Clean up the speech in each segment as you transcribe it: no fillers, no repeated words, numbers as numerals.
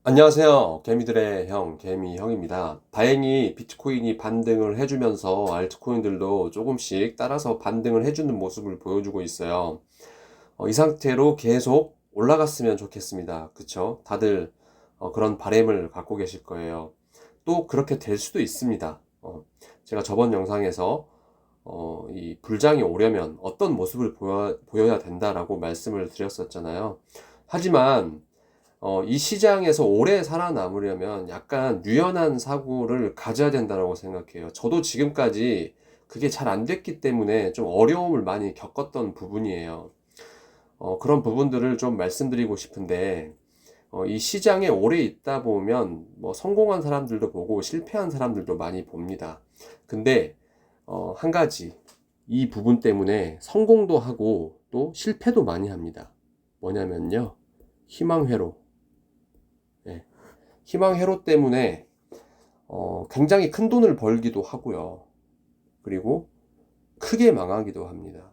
안녕하세요. 개미들의 형, 개미형입니다. 다행히 비트코인이 반등을 해주면서 알트코인들도 조금씩 따라서 반등을 해주는 모습을 보여주고 있어요. 이 상태로 계속 올라갔으면 좋겠습니다. 그쵸? 다들 그런 바람을 갖고 계실 거예요. 또 그렇게 될 수도 있습니다. 제가 저번 영상에서 이 불장이 오려면 어떤 모습을 보여야 된다라고 말씀을 드렸었잖아요. 하지만 이 시장에서 오래 살아남으려면 약간 유연한 사고를 가져야 된다고 생각해요. 저도 지금까지 그게 잘 안 됐기 때문에 좀 어려움을 많이 겪었던 부분이에요. 그런 부분들을 좀 말씀드리고 싶은데, 이 시장에 오래 있다 보면 뭐 성공한 사람들도 보고 실패한 사람들도 많이 봅니다. 근데 한 가지 이 부분 때문에 성공도 하고 또 실패도 많이 합니다. 뭐냐면요. 희망회로. 예. 희망 회로 때문에 굉장히 큰 돈을 벌기도 하고요. 그리고 크게 망하기도 합니다.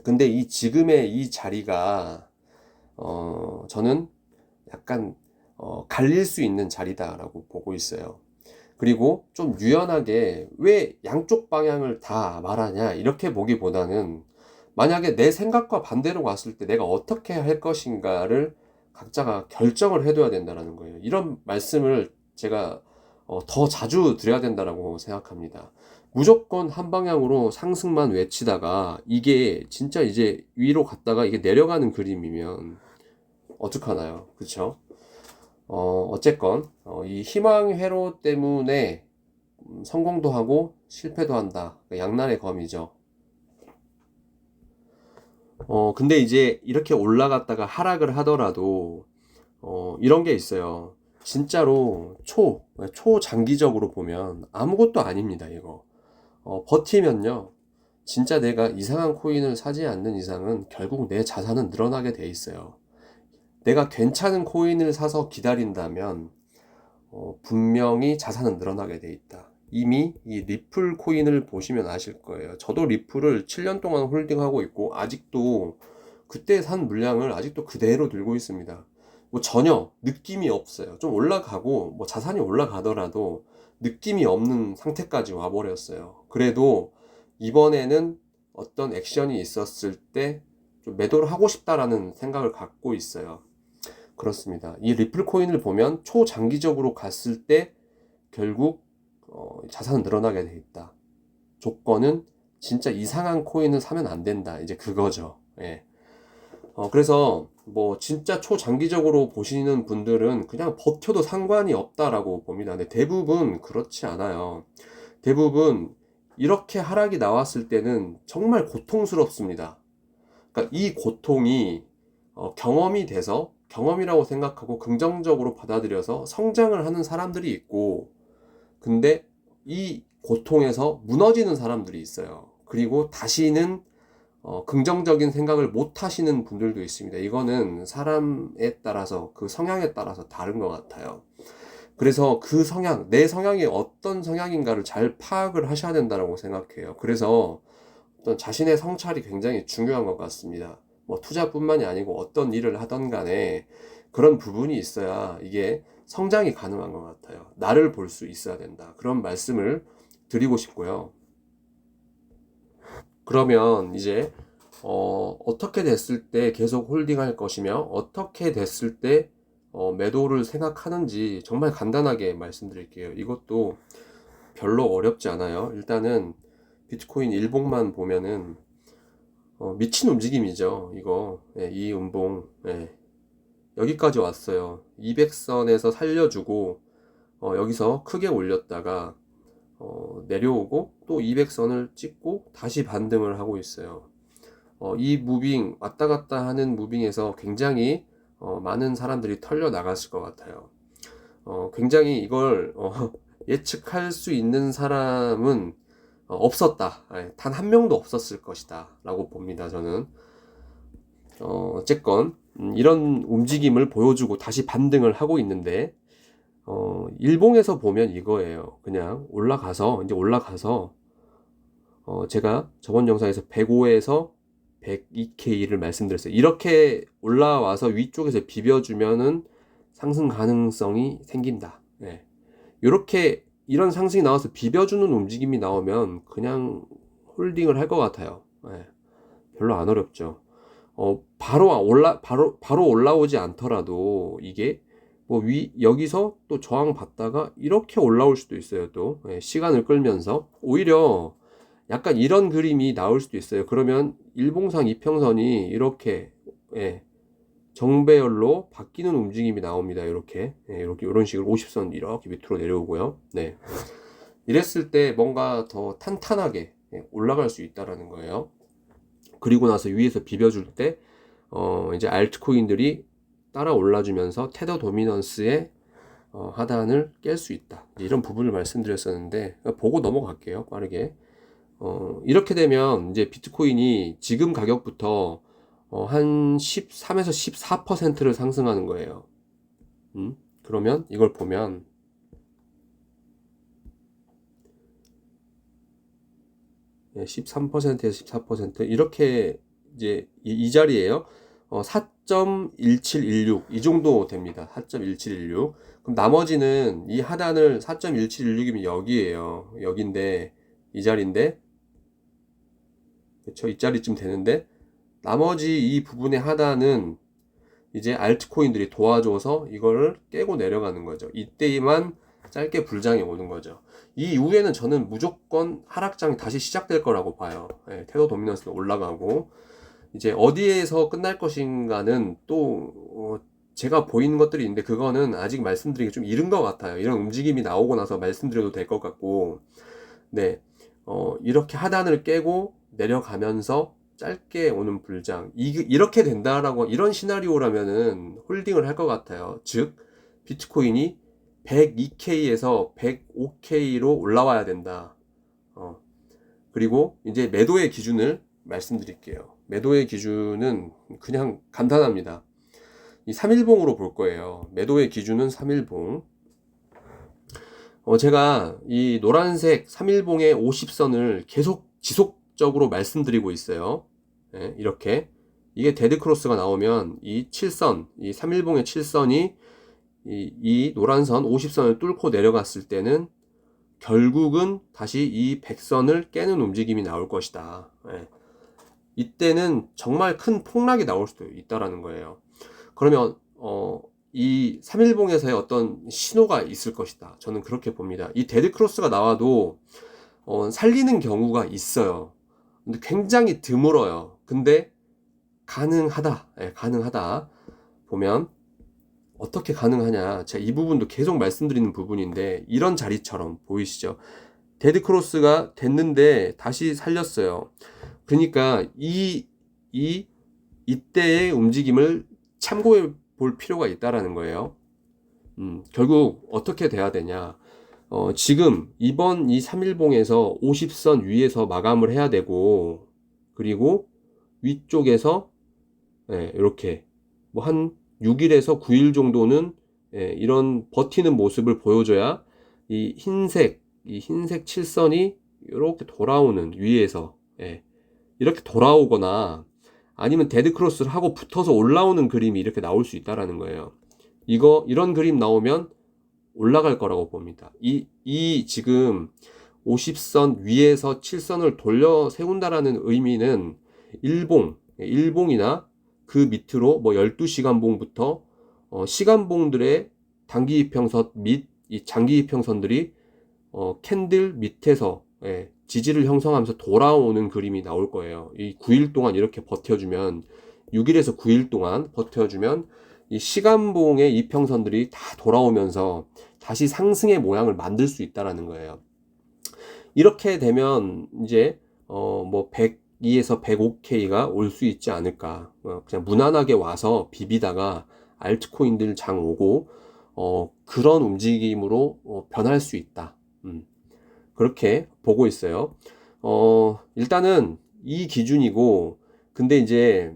근데 이 지금의 이 자리가 저는 약간 갈릴 수 있는 자리다라고 보고 있어요. 그리고 좀 유연하게 왜 양쪽 방향을 다 말하냐 이렇게 보기보다는 만약에 내 생각과 반대로 갔을 때 내가 어떻게 할 것인가를 각자가 결정을 해둬야 된다는 거예요. 이런 말씀을 제가 더 자주 드려야 된다고 생각합니다. 무조건 한 방향으로 상승만 외치다가 이게 진짜 이제 위로 갔다가 이게 내려가는 그림이면 어떡하나요? 그쵸? 어쨌건 이 희망 회로 때문에 성공도 하고 실패도 한다. 양날의 검이죠. 근데 이제 이렇게 올라갔다가 하락을 하더라도 이런 게 있어요. 진짜로 초장기적으로 보면 아무것도 아닙니다, 이거. 버티면요. 진짜 내가 이상한 코인을 사지 않는 이상은 결국 내 자산은 늘어나게 돼 있어요. 내가 괜찮은 코인을 사서 기다린다면 분명히 자산은 늘어나게 돼 있다. 이미 이 리플 코인을 보시면 아실 거예요. 저도 리플을 7년 동안 홀딩하고 있고 아직도 그때 산 물량을 아직도 그대로 들고 있습니다. 뭐 전혀 느낌이 없어요. 좀 올라가고 뭐 자산이 올라가더라도 느낌이 없는 상태까지 와버렸어요. 그래도 이번에는 어떤 액션이 있었을 때 좀 매도를 하고 싶다라는 생각을 갖고 있어요. 그렇습니다. 이 리플 코인을 보면 초장기적으로 갔을 때 결국 자산은 늘어나게 돼 있다. 조건은 진짜 이상한 코인을 사면 안 된다. 이제 그거죠. 예. 그래서 뭐 진짜 초장기적으로 보시는 분들은 그냥 버텨도 상관이 없다라고 봅니다. 근데 대부분 그렇지 않아요. 대부분 이렇게 하락이 나왔을 때는 정말 고통스럽습니다. 그러니까 이 고통이 경험이 돼서 경험이라고 생각하고 긍정적으로 받아들여서 성장을 하는 사람들이 있고, 근데 이 고통에서 무너지는 사람들이 있어요. 그리고 다시는 긍정적인 생각을 못 하시는 분들도 있습니다. 이거는 사람에 따라서 그 성향에 따라서 다른 것 같아요. 그래서 그 성향, 내 성향이 어떤 성향인가를 잘 파악을 하셔야 된다고 생각해요. 그래서 어떤 자신의 성찰이 굉장히 중요한 것 같습니다. 뭐 투자뿐만이 아니고 어떤 일을 하던 간에 그런 부분이 있어야 이게 성장이 가능한 것 같아요. 나를 볼 수 있어야 된다. 그런 말씀을 드리고 싶고요. 그러면 이제 어떻게 됐을 때 계속 홀딩할 것이며 어떻게 됐을 때 매도를 생각하는지 정말 간단하게 말씀드릴게요. 이것도 별로 어렵지 않아요. 일단은 비트코인 일봉만 보면은 미친 움직임이죠. 이거 이 음봉 여기까지 왔어요. 200선에서 살려주고 여기서 크게 올렸다가 내려오고 또 200선을 찍고 다시 반등을 하고 있어요. 이 무빙 왔다 갔다 하는 무빙에서 굉장히 많은 사람들이 털려 나갔을 것 같아요. 굉장히 이걸 예측할 수 있는 사람은 없었다. 단 한 명도 없었을 것이다 라고 봅니다. 저는 어쨌건 이런 움직임을 보여주고 다시 반등을 하고 있는데 일봉에서 보면 이거예요. 그냥 올라가서 제가 저번 영상에서 105에서 102K를 말씀드렸어요. 이렇게 올라와서 위쪽에서 비벼주면은 상승 가능성이 생긴다. 예. 이렇게 이런 상승이 나와서 비벼주는 움직임이 나오면 그냥 홀딩을 할 것 같아요. 예. 별로 안 어렵죠. 바로 올라오지 않더라도 이게 뭐 여기서 또 저항 받다가 이렇게 올라올 수도 있어요. 또 예, 시간을 끌면서 오히려 약간 이런 그림이 나올 수도 있어요. 그러면 일봉상 이평선이 이렇게 예, 정배열로 바뀌는 움직임이 나옵니다. 이렇게 예, 이렇게 이런 식으로 50선 이렇게 밑으로 내려오고요. 네, 이랬을 때 뭔가 더 탄탄하게 예, 올라갈 수 있다라는 거예요. 그리고 나서 위에서 비벼줄 때 이제 알트코인들이 따라 올라주면서 테더 도미넌스의 하단을 깰 수 있다. 이런 부분을 말씀드렸었는데 보고 넘어갈게요. 빠르게. 이렇게 되면 이제 비트코인이 지금 가격부터 한 13에서 14%를 상승하는 거예요. 그러면 이걸 보면 13%에서 14% 이렇게 이제 이 자리에요. 4.1716 이 정도 됩니다. 4.1716. 그럼 나머지는 이 하단을 4.1716이면 여기에요. 여긴데 이 자리인데 그쵸? 이 자리쯤 되는데 나머지 이 부분의 하단은 이제 알트코인들이 도와줘서 이거를 깨고 내려가는 거죠. 이때만 짧게 불장이 오는 거죠. 이 이후에는 저는 무조건 하락장이 다시 시작될 거라고 봐요. 예, 테더 도미넌스는 올라가고 이제 어디에서 끝날 것인가는 또 제가 보이는 것들이 있는데 그거는 아직 말씀드리기 좀 이른 것 같아요. 이런 움직임이 나오고 나서 말씀드려도 될 것 같고 네, 이렇게 하단을 깨고 내려가면서 짧게 오는 불장 이렇게 된다라고 이런 시나리오라면은 홀딩을 할 것 같아요. 즉 비트코인이 102K에서 105K로 올라와야 된다. 그리고 이제 매도의 기준을 말씀드릴게요. 매도의 기준은 그냥 간단합니다. 이 3일봉으로 볼 거예요. 매도의 기준은 3일봉. 제가 이 노란색 3일봉의 50선을 계속 지속적으로 말씀드리고 있어요. 예, 이렇게. 이게 데드크로스가 나오면 이 7선, 이 3일봉의 7선이 이 노란선 50선을 뚫고 내려갔을 때는 결국은 다시 이 100선을 깨는 움직임이 나올 것이다. 예. 이때는 정말 큰 폭락이 나올 수도 있다라는 거예요. 그러면 이 3일봉에서의 어떤 신호가 있을 것이다. 저는 그렇게 봅니다. 이 데드크로스가 나와도 살리는 경우가 있어요. 근데 굉장히 드물어요. 근데 가능하다. 예, 가능하다. 보면 어떻게 가능하냐. 제가 이 부분도 계속 말씀드리는 부분인데 이런 자리처럼 보이시죠? 데드크로스가 됐는데 다시 살렸어요. 그러니까 이때의 움직임을 참고해 볼 필요가 있다라는 거예요. 결국 어떻게 돼야 되냐. 지금 이번 이 3일봉에서 50선 위에서 마감을 해야 되고, 그리고 위쪽에서, 예, 이렇게, 뭐 한 6일에서 9일 정도는, 예, 이런 버티는 모습을 보여줘야 이 흰색 7선이 이렇게 돌아오는 위에서, 예, 이렇게 돌아오거나 아니면 데드크로스를 하고 붙어서 올라오는 그림이 이렇게 나올 수 있다라는 거예요. 이런 그림 나오면 올라갈 거라고 봅니다. 지금 50선 위에서 7선을 돌려 세운다라는 의미는 일봉이나 그 밑으로 뭐 12시간봉부터 시간봉들의 단기 이평선 및 이 장기 이평선들이 캔들 밑에서 예, 지지를 형성하면서 돌아오는 그림이 나올 거예요. 이 9일 동안 이렇게 버텨주면 6일에서 9일 동안 버텨주면 이 시간봉의 이평선들이 다 돌아오면서 다시 상승의 모양을 만들 수 있다라는 거예요. 이렇게 되면 이제 뭐 102에서 105K가 올 수 있지 않을까. 그냥 무난하게 와서 비비다가 알트코인들 장 오고 그런 움직임으로 변할 수 있다. 그렇게 보고 있어요. 일단은 이 기준이고, 근데 이제,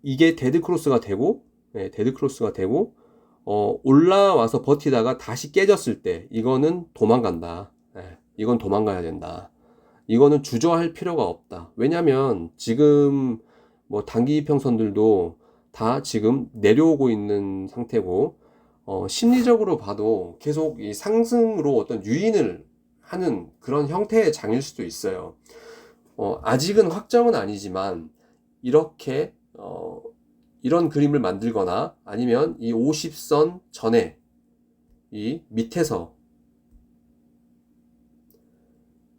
이게 데드크로스가 되고, 네, 데드크로스가 되고, 올라와서 버티다가 다시 깨졌을 때, 이거는 도망간다. 네, 이건 도망가야 된다. 이거는 주저할 필요가 없다. 왜냐면, 지금, 뭐, 단기 이평선들도 다 지금 내려오고 있는 상태고, 심리적으로 봐도 계속 이 상승으로 어떤 유인을 하는 그런 형태의 장일 수도 있어요. 아직은 확정은 아니지만 이렇게 이런 그림을 만들거나 아니면 이 50선 전에 이 밑에서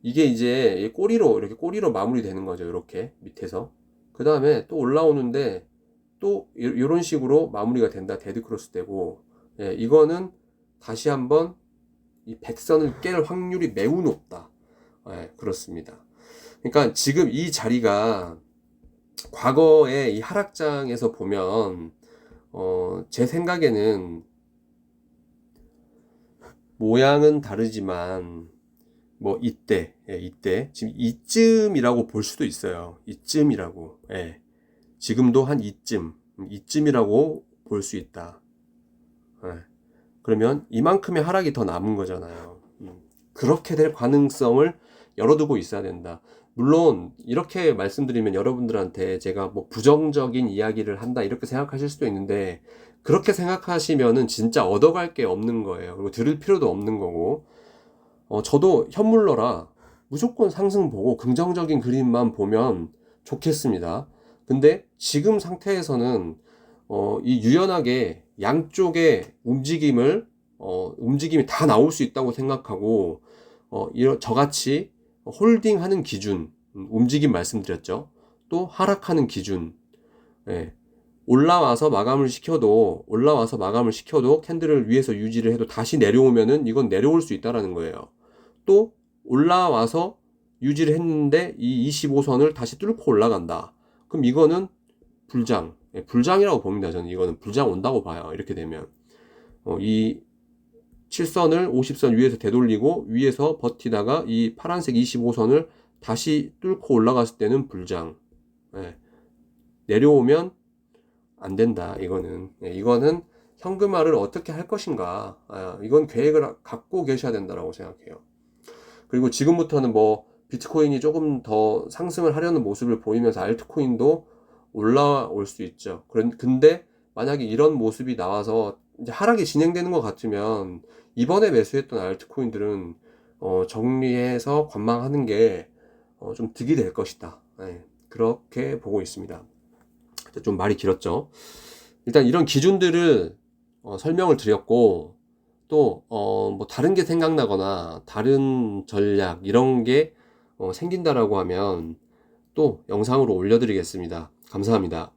이게 이제 꼬리로 이렇게 꼬리로 마무리되는 거죠. 이렇게 밑에서 그 다음에 또 올라오는데 또 이런 식으로 마무리가 된다. 데드크로스 되고, 예, 이거는 다시 한번 이 백선을 깰 확률이 매우 높다. 예, 그렇습니다. 그러니까 지금 이 자리가 과거에 이 하락장에서 보면 제 생각에는 모양은 다르지만 뭐 이때, 예, 이때 지금 이쯤이라고 볼 수도 있어요. 이쯤이라고. 예. 지금도 한 이쯤이라고 볼 수 있다. 예. 그러면 이만큼의 하락이 더 남은 거잖아요. 그렇게 될 가능성을 열어두고 있어야 된다. 물론 이렇게 말씀드리면 여러분들한테 제가 뭐 부정적인 이야기를 한다 이렇게 생각하실 수도 있는데, 그렇게 생각하시면은 진짜 얻어갈 게 없는 거예요. 그리고 들을 필요도 없는 거고, 저도 현물러라 무조건 상승 보고 긍정적인 그림만 보면 좋겠습니다. 근데 지금 상태에서는 이 유연하게 양쪽의 움직임이 다 나올 수 있다고 생각하고, 저같이 홀딩하는 기준, 움직임 말씀드렸죠. 또 하락하는 기준, 예. 올라와서 마감을 시켜도 캔들을 위에서 유지를 해도 다시 내려오면은 이건 내려올 수 있다라는 거예요. 또 올라와서 유지를 했는데 이 25선을 다시 뚫고 올라간다. 그럼 이거는 불장, 불장이라고 봅니다. 저는 이거는 불장 온다고 봐요. 이렇게 되면 이 7선을 50선 위에서 되돌리고 위에서 버티다가 이 파란색 25선을 다시 뚫고 올라갔을 때는 불장. 예. 내려오면 안 된다. 이거는 현금화를 어떻게 할 것인가. 이건 계획을 갖고 계셔야 된다라고 생각해요. 그리고 지금부터는 뭐 비트코인이 조금 더 상승을 하려는 모습을 보이면서 알트코인도 올라올 수 있죠. 근데 만약에 이런 모습이 나와서 이제 하락이 진행되는 것 같으면 이번에 매수했던 알트코인들은 정리해서 관망하는 게 좀 득이 될 것이다. 네, 그렇게 보고 있습니다. 좀 말이 길었죠. 일단 이런 기준들을 설명을 드렸고, 또 뭐 다른 게 생각나거나 다른 전략 이런 게 생긴다라고 하면 또 영상으로 올려드리겠습니다. 감사합니다.